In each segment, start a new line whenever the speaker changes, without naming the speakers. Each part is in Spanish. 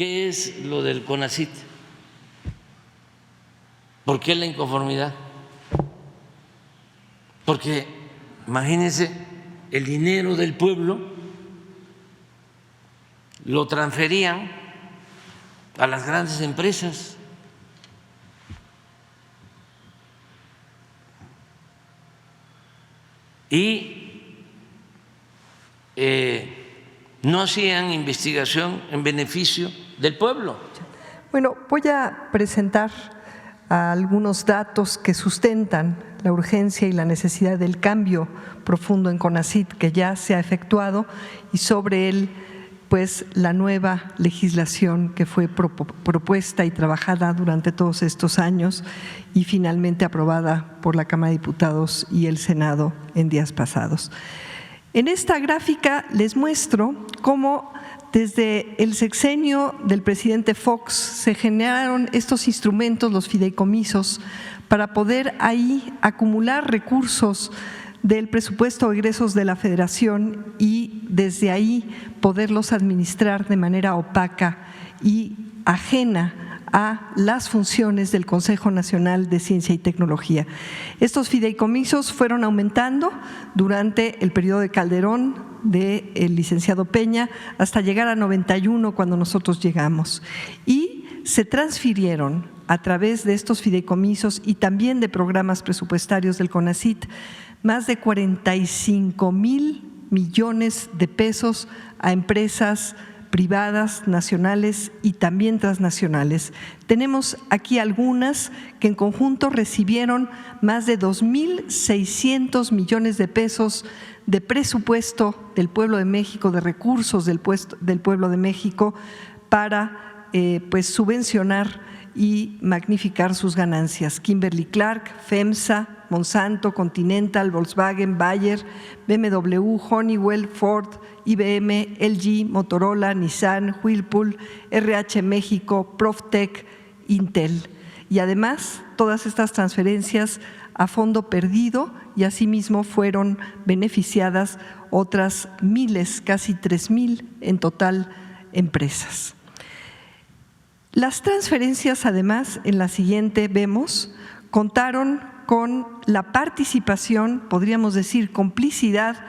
¿qué es lo del CONACYT? ¿Por qué la inconformidad? Porque imagínense, el dinero del pueblo lo transferían a las grandes empresas. Y no hacían investigación en beneficio del pueblo.
Bueno, voy a presentar algunos datos que sustentan la urgencia y la necesidad del cambio profundo en CONACYT que ya se ha efectuado y sobre él pues la nueva legislación que fue propuesta y trabajada durante todos estos años y finalmente aprobada por la Cámara de Diputados y el Senado en días pasados. En esta gráfica les muestro cómo desde el sexenio del presidente Fox se generaron estos instrumentos, los fideicomisos, para poder ahí acumular recursos del presupuesto de egresos de la Federación y desde ahí poderlos administrar de manera opaca y ajena a las funciones del Consejo Nacional de Ciencia y Tecnología. Estos fideicomisos fueron aumentando durante el periodo de Calderón, del licenciado Peña, hasta llegar a 91 cuando nosotros llegamos. Y se transfirieron a través de estos fideicomisos y también de programas presupuestarios del CONACYT más de 45,000 millones de pesos a empresas privadas, nacionales y también transnacionales. Tenemos aquí algunas que en conjunto recibieron más de 2,600 millones de pesos de presupuesto del pueblo de México, de recursos del pueblo de México para pues subvencionar y magnificar sus ganancias. Kimberly-Clark, FEMSA, Monsanto, Continental, Volkswagen, Bayer, BMW, Honeywell, Ford, IBM, LG, Motorola, Nissan, Whirlpool, RH México, Proftec, Intel. Y además, todas estas transferencias a fondo perdido y asimismo fueron beneficiadas otras miles, casi 3,000 en total, empresas. Las transferencias, además, en la siguiente vemos, contaron con la participación, podríamos decir complicidad,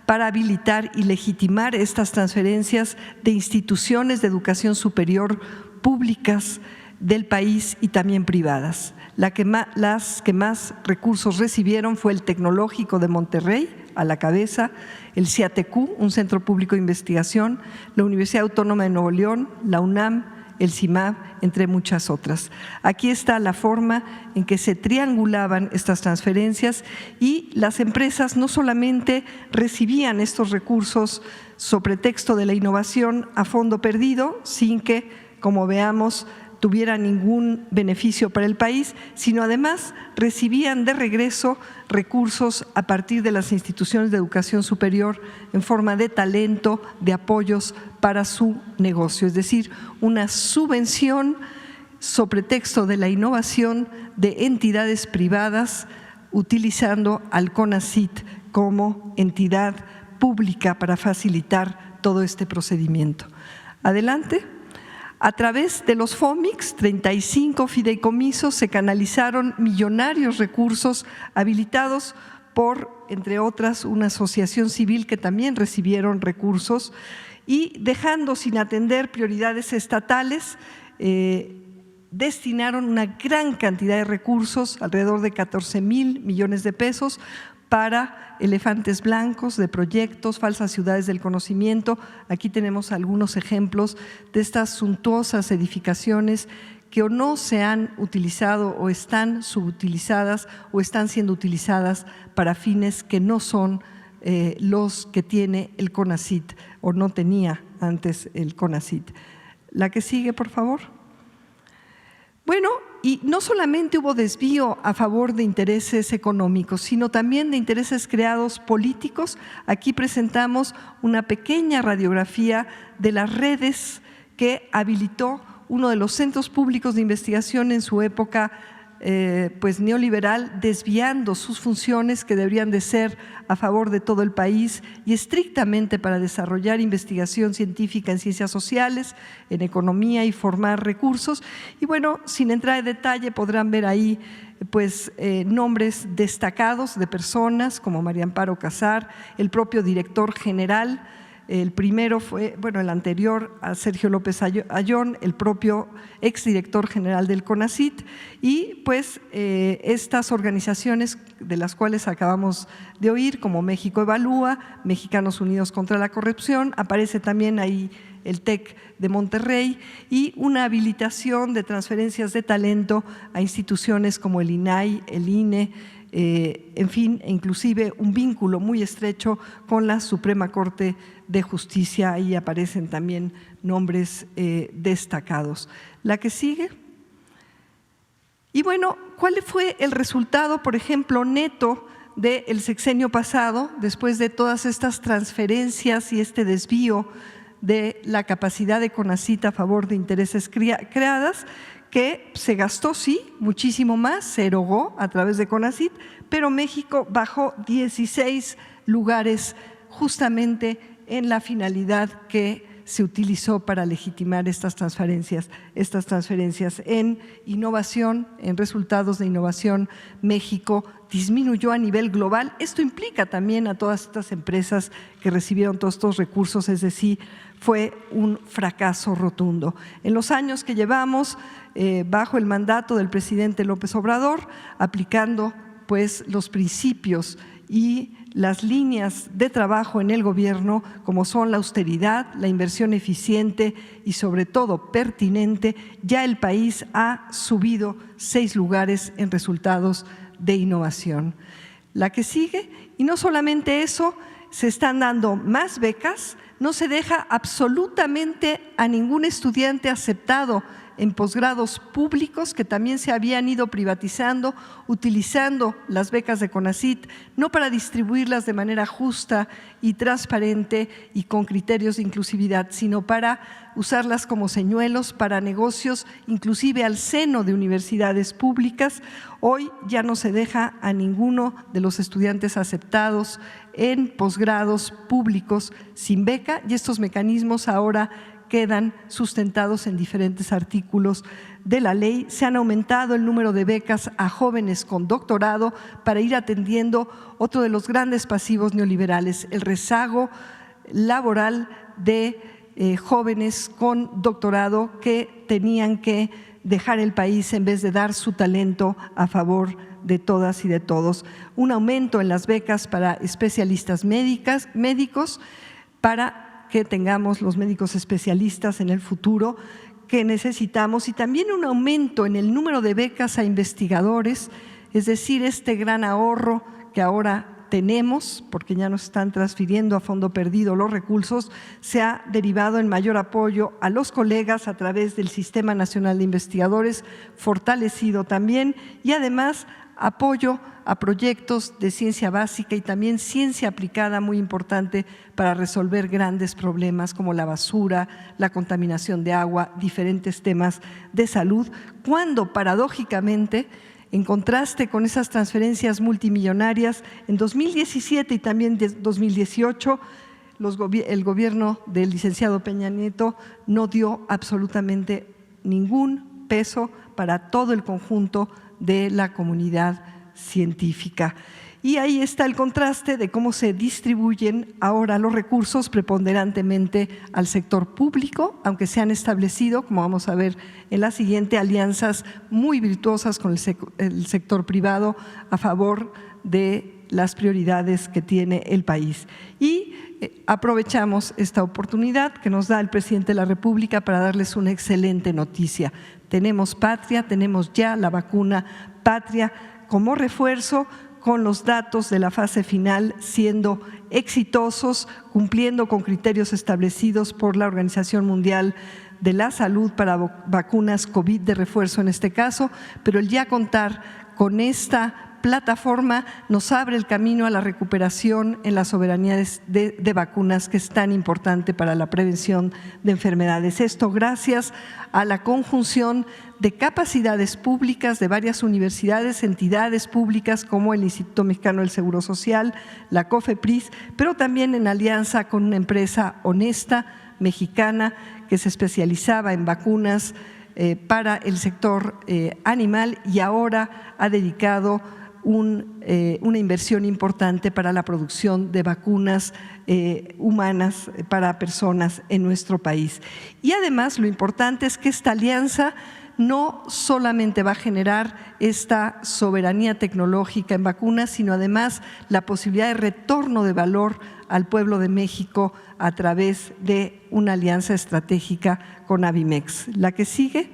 para habilitar y legitimar estas transferencias de instituciones de educación superior públicas del país y también privadas. Las que más recursos recibieron fue el Tecnológico de Monterrey, a la cabeza, el CIATEQ, un centro público de investigación, la Universidad Autónoma de Nuevo León, la UNAM, el CIMAB, entre muchas otras. Aquí está la forma en que se triangulaban estas transferencias y las empresas no solamente recibían estos recursos sobre texto de la innovación a fondo perdido, sin que, como veamos, tuviera ningún beneficio para el país, sino además recibían de regreso recursos a partir de las instituciones de educación superior en forma de talento, de apoyos para su negocio, es decir, una subvención sobre texto de la innovación de entidades privadas utilizando al CONACYT como entidad pública para facilitar todo este procedimiento. Adelante. A través de los FOMICs, 35 fideicomisos, se canalizaron millonarios recursos habilitados por, entre otras, una asociación civil que también recibieron recursos y dejando sin atender prioridades estatales, destinaron una gran cantidad de recursos, alrededor de 14,000 millones de pesos, para elefantes blancos de proyectos, falsas ciudades del conocimiento. Aquí tenemos algunos ejemplos de estas suntuosas edificaciones que o no se han utilizado o están subutilizadas o están siendo utilizadas para fines que no son los que tiene el CONACYT o no tenía antes el CONACYT. La que sigue, por favor. Bueno, y no solamente hubo desvío a favor de intereses económicos, sino también de intereses creados políticos. Aquí presentamos una pequeña radiografía de las redes que habilitó uno de los centros públicos de investigación en su época pues neoliberal, desviando sus funciones que deberían de ser a favor de todo el país y estrictamente para desarrollar investigación científica en ciencias sociales, en economía y formar recursos. Y bueno, sin entrar en detalle, podrán ver ahí pues nombres destacados de personas como María Amparo Casar, el propio director general. El primero fue, bueno, el anterior a Sergio López Ayón, el propio exdirector general del CONACYT, y pues estas organizaciones de las cuales acabamos de oír, como México Evalúa, Mexicanos Unidos contra la Corrupción, aparece también ahí el TEC de Monterrey, y una habilitación de transferencias de talento a instituciones como el INAI, el INE, en fin, inclusive un vínculo muy estrecho con la Suprema Corte de Justicia. Ahí aparecen también nombres destacados. La que sigue. Y bueno, ¿cuál fue el resultado, por ejemplo, neto del sexenio pasado, después de todas estas transferencias y este desvío de la capacidad de CONACYT a favor de intereses creadas? Que se gastó, sí, muchísimo más, se erogó a través de CONACYT, pero México bajó 16 lugares justamente en la finalidad que se utilizó para legitimar estas transferencias en innovación, en resultados de innovación. México disminuyó a nivel global. Esto implica también a todas estas empresas que recibieron todos estos recursos, es decir, fue un fracaso rotundo. En los años que llevamos bajo el mandato del presidente López Obrador, aplicando pues los principios y las líneas de trabajo en el gobierno, como son la austeridad, la inversión eficiente y sobre todo pertinente, ya el país ha subido 6 lugares en resultados de innovación. La que sigue, y no solamente eso, se están dando más becas, no se deja absolutamente a ningún estudiante aceptado en posgrados públicos que también se habían ido privatizando, utilizando las becas de CONACYT, no para distribuirlas de manera justa y transparente y con criterios de inclusividad, sino para usarlas como señuelos para negocios, inclusive al seno de universidades públicas. Hoy ya no se deja a ninguno de los estudiantes aceptados en posgrados públicos sin beca, y estos mecanismos ahora quedan sustentados en diferentes artículos de la ley. Se han aumentado el número de becas a jóvenes con doctorado para ir atendiendo otro de los grandes pasivos neoliberales, el rezago laboral de jóvenes con doctorado que tenían que dejar el país en vez de dar su talento a favor de todas y de todos. Un aumento en las becas para especialistas médicos para que tengamos los médicos especialistas en el futuro que necesitamos, y también un aumento en el número de becas a investigadores, es decir, este gran ahorro que ahora tenemos, porque ya nos están transfiriendo a fondo perdido los recursos, se ha derivado en mayor apoyo a los colegas a través del Sistema Nacional de Investigadores, fortalecido también, y además apoyo a proyectos de ciencia básica y también ciencia aplicada, muy importante para resolver grandes problemas como la basura, la contaminación de agua, diferentes temas de salud, cuando paradójicamente, en contraste con esas transferencias multimillonarias, en 2017 y también 2018, el gobierno del licenciado Peña Nieto no dio absolutamente ningún peso para todo el conjunto de la comunidad científica. Y ahí está el contraste de cómo se distribuyen ahora los recursos preponderantemente al sector público, aunque se han establecido, como vamos a ver en la siguiente, alianzas muy virtuosas con el sector privado a favor de las prioridades que tiene el país. Y aprovechamos esta oportunidad que nos da el presidente de la República para darles una excelente noticia. Tenemos Patria, tenemos ya la vacuna Patria como refuerzo, con los datos de la fase final siendo exitosos, cumpliendo con criterios establecidos por la Organización Mundial de la Salud para vacunas COVID de refuerzo en este caso, pero el ya contar con esta plataforma nos abre el camino a la recuperación en la soberanía de vacunas, que es tan importante para la prevención de enfermedades. Esto gracias a la conjunción de capacidades públicas de varias universidades, entidades públicas como el Instituto Mexicano del Seguro Social, la COFEPRIS, pero también en alianza con una empresa honesta, mexicana, que se especializaba en vacunas para el sector animal y ahora ha dedicado una inversión importante para la producción de vacunas humanas para personas en nuestro país. Y además lo importante es que esta alianza no solamente va a generar esta soberanía tecnológica en vacunas, sino además la posibilidad de retorno de valor al pueblo de México a través de una alianza estratégica con Avimex. La que sigue.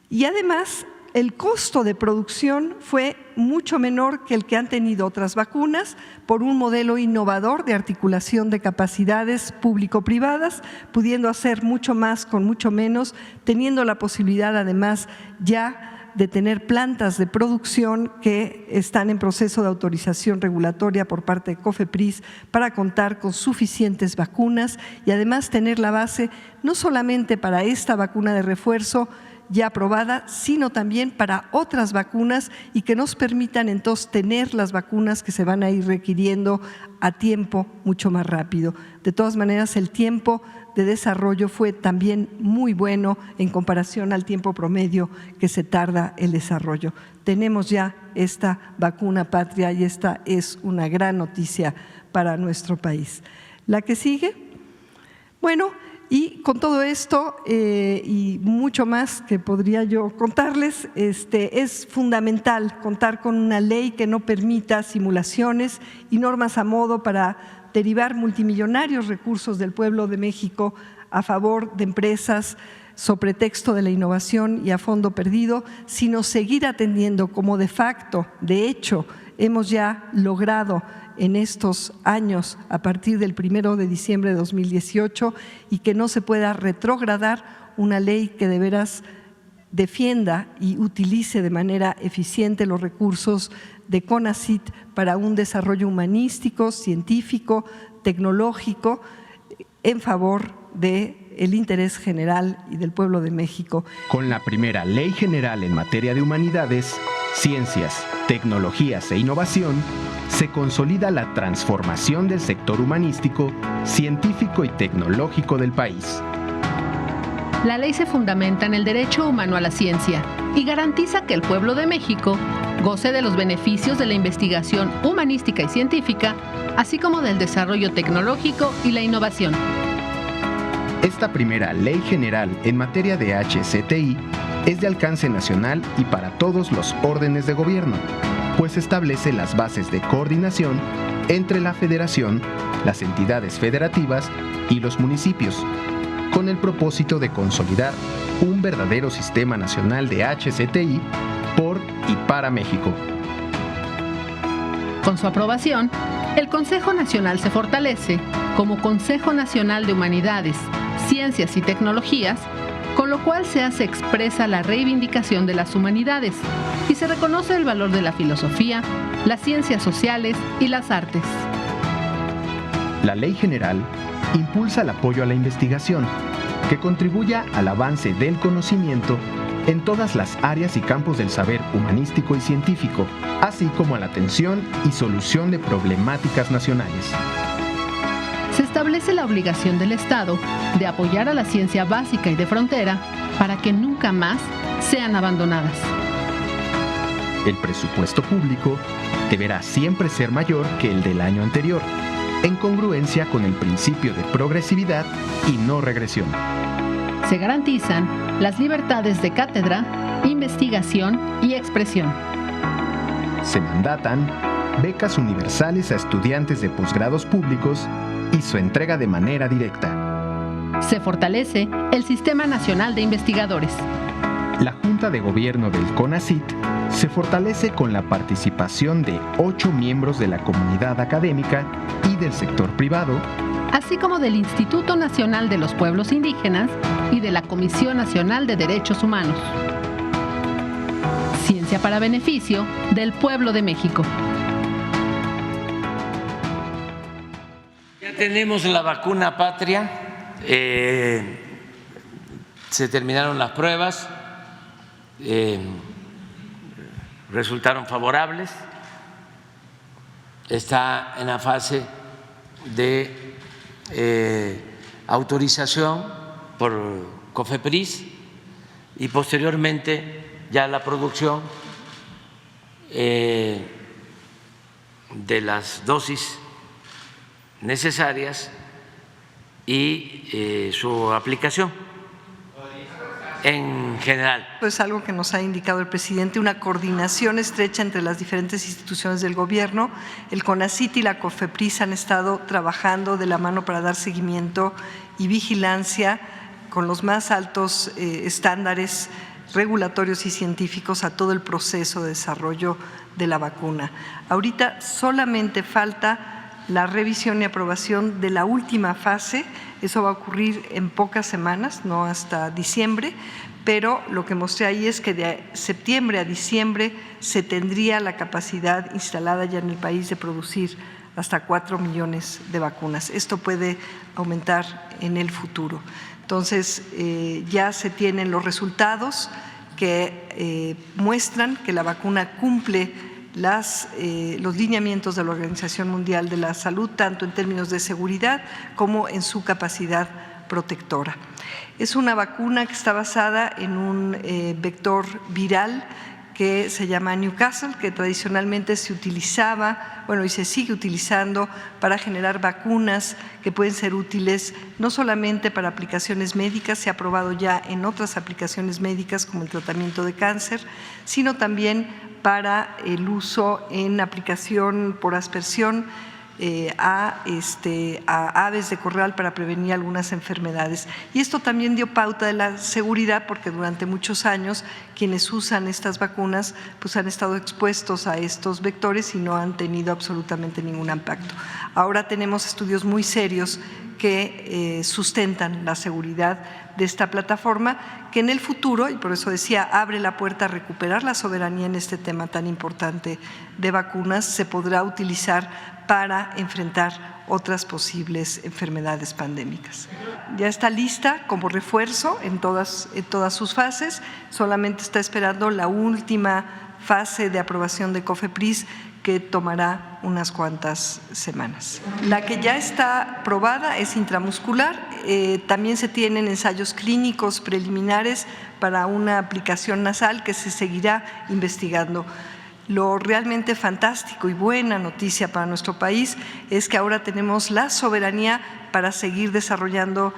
Y además el costo de producción fue mucho menor que el que han tenido otras vacunas por un modelo innovador de articulación de capacidades público-privadas, pudiendo hacer mucho más con mucho menos, teniendo la posibilidad además ya de tener plantas de producción que están en proceso de autorización regulatoria por parte de COFEPRIS para contar con suficientes vacunas y además tener la base no solamente para esta vacuna de refuerzo ya aprobada, sino también para otras vacunas y que nos permitan entonces tener las vacunas que se van a ir requiriendo a tiempo mucho más rápido. De todas maneras, el tiempo de desarrollo fue también muy bueno en comparación al tiempo promedio que se tarda el desarrollo. Tenemos ya esta vacuna patria y esta es una gran noticia para nuestro país. La que sigue. Bueno, y con todo esto y mucho más que podría yo contarles, es fundamental contar con una ley que no permita simulaciones y normas a modo para derivar multimillonarios recursos del pueblo de México a favor de empresas sobre pretexto de la innovación y a fondo perdido, sino seguir atendiendo como de facto, de hecho, hemos ya logrado en estos años a partir del 1 de diciembre de 2018 y que no se pueda retrogradar una ley que de veras defienda y utilice de manera eficiente los recursos de CONACYT para un desarrollo humanístico, científico, tecnológico en favor del interés general y del pueblo de México.
Con la primera Ley General en materia de humanidades, ciencias, tecnologías e innovación, se consolida la transformación del sector humanístico, científico y tecnológico del país.
La ley se fundamenta en el derecho humano a la ciencia y garantiza que el pueblo de México goce de los beneficios de la investigación humanística y científica, así como del desarrollo tecnológico y la innovación.
Esta primera Ley General en materia de HCTI es de alcance nacional y para todos los órdenes de gobierno, pues establece las bases de coordinación entre la Federación, las entidades federativas y los municipios, con el propósito de consolidar un verdadero sistema nacional de HCTI por y para México.
Con su aprobación, el Consejo Nacional se fortalece como Consejo Nacional de Humanidades, Ciencias y Tecnologías, con lo cual se hace expresa la reivindicación de las humanidades y se reconoce el valor de la filosofía, las ciencias sociales y las artes.
La Ley General impulsa el apoyo a la investigación, que contribuya al avance del conocimiento en todas las áreas y campos del saber humanístico y científico, así como a la atención y solución de problemáticas nacionales.
Se establece la obligación del Estado de apoyar a la ciencia básica y de frontera para que nunca más sean abandonadas.
El presupuesto público deberá siempre ser mayor que el del año anterior, en congruencia con el principio de progresividad y no regresión.
Se garantizan las libertades de cátedra, investigación y expresión.
Se mandatan becas universales a estudiantes de posgrados públicos y su entrega de manera directa.
Se fortalece el Sistema Nacional de Investigadores.
La Junta de Gobierno del CONACYT se fortalece con la participación de 8 miembros de la comunidad académica y del sector privado,
así como del Instituto Nacional de los Pueblos Indígenas y de la Comisión Nacional de Derechos Humanos. Ciencia para beneficio del pueblo de México.
Ya tenemos la vacuna patria, se terminaron las pruebas, resultaron favorables, está en la fase de autorización por COFEPRIS y posteriormente ya la producción de las dosis necesarias y su aplicación en general.
Es algo que nos ha indicado el presidente, una coordinación estrecha entre las diferentes instituciones del gobierno. El CONACYT y la COFEPRIS han estado trabajando de la mano para dar seguimiento y vigilancia con los más altos estándares regulatorios y científicos a todo el proceso de desarrollo de la vacuna. Ahorita solamente falta la revisión y aprobación de la última fase. Eso va a ocurrir en pocas semanas, no hasta diciembre, pero lo que mostré ahí es que de septiembre a diciembre se tendría la capacidad instalada ya en el país de producir hasta 4 millones de vacunas. Esto puede aumentar en el futuro. Entonces, ya se tienen los resultados que muestran que la vacuna cumple los lineamientos de la Organización Mundial de la Salud, tanto en términos de seguridad como en su capacidad protectora. Es una vacuna que está basada en un vector viral que se llama Newcastle, que tradicionalmente se utilizaba, y se sigue utilizando para generar vacunas que pueden ser útiles no solamente para aplicaciones médicas, se ha probado ya en otras aplicaciones médicas como el tratamiento de cáncer, sino también para el uso en aplicación por aspersión a aves de corral para prevenir algunas enfermedades. Y esto también dio pauta de la seguridad, porque durante muchos años quienes usan estas vacunas pues han estado expuestos a estos vectores y no han tenido absolutamente ningún impacto. Ahora tenemos estudios muy serios que sustentan la seguridad de esta plataforma, que en el futuro, y por eso decía, abre la puerta a recuperar la soberanía en este tema tan importante de vacunas, se podrá utilizar para enfrentar otras posibles enfermedades pandémicas. Ya está lista como refuerzo en todas sus fases, solamente está esperando la última fase de aprobación de COFEPRIS, que tomará unas cuantas semanas. La que ya está probada es intramuscular, también se tienen ensayos clínicos preliminares para una aplicación nasal que se seguirá investigando. Lo realmente fantástico y buena noticia para nuestro país es que ahora tenemos la soberanía para seguir desarrollando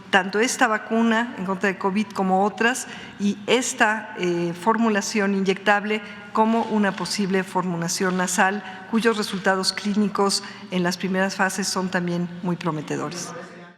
tanto esta vacuna en contra de COVID como otras, y esta formulación inyectable como una posible formulación nasal, cuyos resultados clínicos en las primeras fases son también muy prometedores.